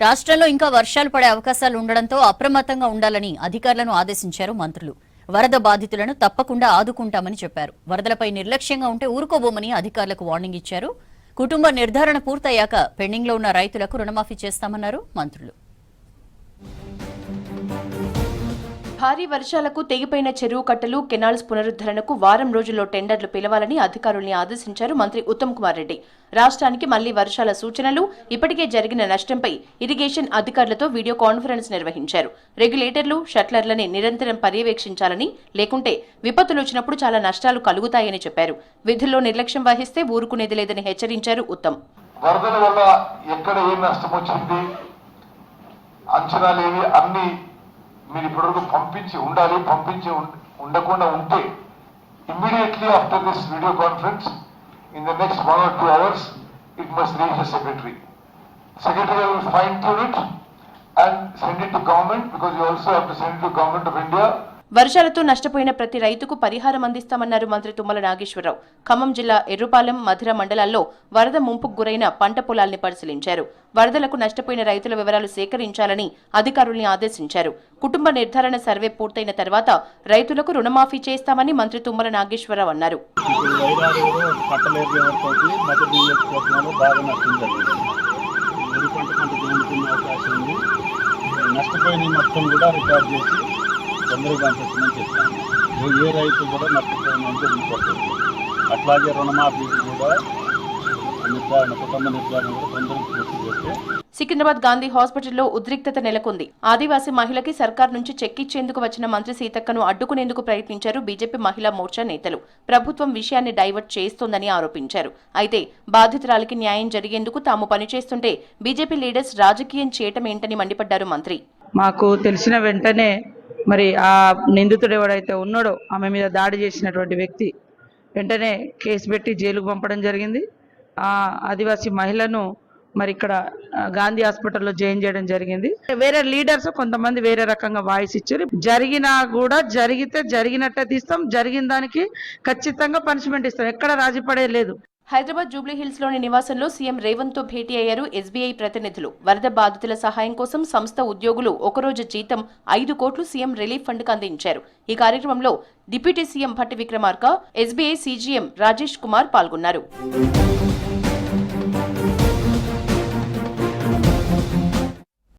రాష్ట్రంలో ఇంకా వర్షాలు పడే అవకాశాలు ఉండడంతో అప్రమత్తంగా ఉండాలని అధికారులను ఆదేశించారు మంత్రులు. వరద బాధితులను తప్పకుండా ఆదుకుంటామని చెప్పారు. వరదలపై నిర్లక్ష్యంగా ఉంటే ఊరుకోబోమని అధికారులకు వార్నింగ్ ఇచ్చారు. కుటుంబ నిర్ధారణ పూర్తయ్యాక పెండింగ్లో ఉన్న రైతులకు రుణమాఫీ చేస్తామన్నారు మంత్రులు. భారీ వర్షాలకు తెగిపోయిన చెరువు కట్టలు, కెనాల్స్ పునరుద్ధరణకు వారం రోజుల్లో టెండర్లు పిలవాలని అధికారుల్ని ఆదేశించారు మంత్రి ఉత్తమ్ కుమార్ రెడ్డి. రాష్ట్రానికి మళ్లీ వర్షాల సూచనలు, ఇప్పటికే జరిగిన నష్టంపై ఇరిగేషన్ అధికారులతో వీడియో కాన్ఫరెన్స్ నిర్వహించారు. రెగ్యులేటర్లు, షట్లర్లని నిరంతరం పర్యవేక్షించాలని, లేకుంటే విపత్తులు వచ్చినప్పుడు చాలా నష్టాలు కలుగుతాయని చెప్పారు. విధుల్లో నిర్లక్ష్యం వహిస్తే ఊరుకునేది లేదని హెచ్చరించారు ఉత్తమ్. వరదల వల్ల ఎక్కడ ఏం నష్టం వచ్చింది, అంచనాలేవి అన్ని మీరు ఇప్పటివరకు పంపించి ఉండాలి. పంపించి ఉండకుండా ఉంటే immediately after this video conference in the next 1 or 2 hours it must reach the secretary. Secretary will fine tune it and send it to government, because you also have to send it to Government of India. వర్షాలతో నష్టపోయిన ప్రతి రైతుకు పరిహారం అందిస్తామన్నారు మంత్రి తుమ్మల నాగేశ్వరరావు. ఖమ్మం జిల్లా ఎర్రుపాలెం, మధిర మండలాల్లో వరద ముంపుకు గురైన పంట పొలాల్ని పరిశీలించారు. వరదలకు నష్టపోయిన రైతుల వివరాలు సేకరించాలని అధికారుల్ని ఆదేశించారు. కుటుంబ నిర్ధారణ సర్వే పూర్తయిన తర్వాత రైతులకు రుణమాఫీ చేస్తామని మంత్రి తుమ్మల నాగేశ్వరరావు అన్నారు. తొందరగా పంపించమని చెప్పాను. ఏ రైతు కూడా నష్టపోయినందుకు ఉండిపోతుంది. అట్లాగే రుణమాఫీకి కూడా కుటుంబ నిర్ధారణ కూడా తొందరగా పూర్తి చేస్తే. సికింద్రాబాద్ గాంధీ హాస్పిటల్లో ఉద్రిక్తత నెలకొంది. ఆదివాసీ మహిళకి సర్కార్ నుంచి చెక్ ఇచ్చేందుకు వచ్చిన మంత్రి సీతక్కను అడ్డుకునేందుకు ప్రయత్నించారు బీజేపీ మహిళా మోర్చా నేతలు. ప్రభుత్వం విషయాన్ని డైవర్ట్ చేస్తోందని ఆరోపించారు. అయితే బాధితురాలికి న్యాయం జరిగేందుకు తాము పనిచేస్తుంటే బీజేపీ లీడర్స్ రాజకీయం చేయటం ఏంటని మండిపడ్డారు మంత్రి. మాకు తెలిసిన వెంటనే మరి ఆ నిందితుడు ఎవడైతే ఉన్నాడో, ఆమె మీద దాడి చేసినటువంటి వ్యక్తి వెంటనే కేసు పెట్టి జైలుకు పంపడం జరిగింది. ఆ ఆదివాసీ మహిళను మరి ఇక్కడ గాంధీ హాస్పిటల్లో జాయిన్ చేయడం జరిగింది. వేరే లీడర్స్ కొంతమంది వేరే రకంగా వాయిస్ ఇచ్చారు. జరిగినా కూడా జరిగితే జరిగినట్టే తీస్తాం, జరిగిన దానికి ఖచ్చితంగా పనిష్మెంట్ ఇస్తాం, ఎక్కడ రాజీ పడే లేదు. హైదరాబాద్ జూబ్లీ హిల్స్ లోని నివాసంలో సీఎం రేవంత్ తో భేటీ అయ్యారు ఎస్బీఐ ప్రతినిధులు. వరద బాధితుల సహాయం కోసం సంస్థ ఉద్యోగులు ఒకరోజు జీతం 5 కోట్లు సీఎం రిలీఫ్ ఫండ్ కు అందించారు. ఈ కార్యక్రమంలో deputy CM Bhatti Vikramarka, SBI CGM Rajesh Kumar పాల్గొన్నారు.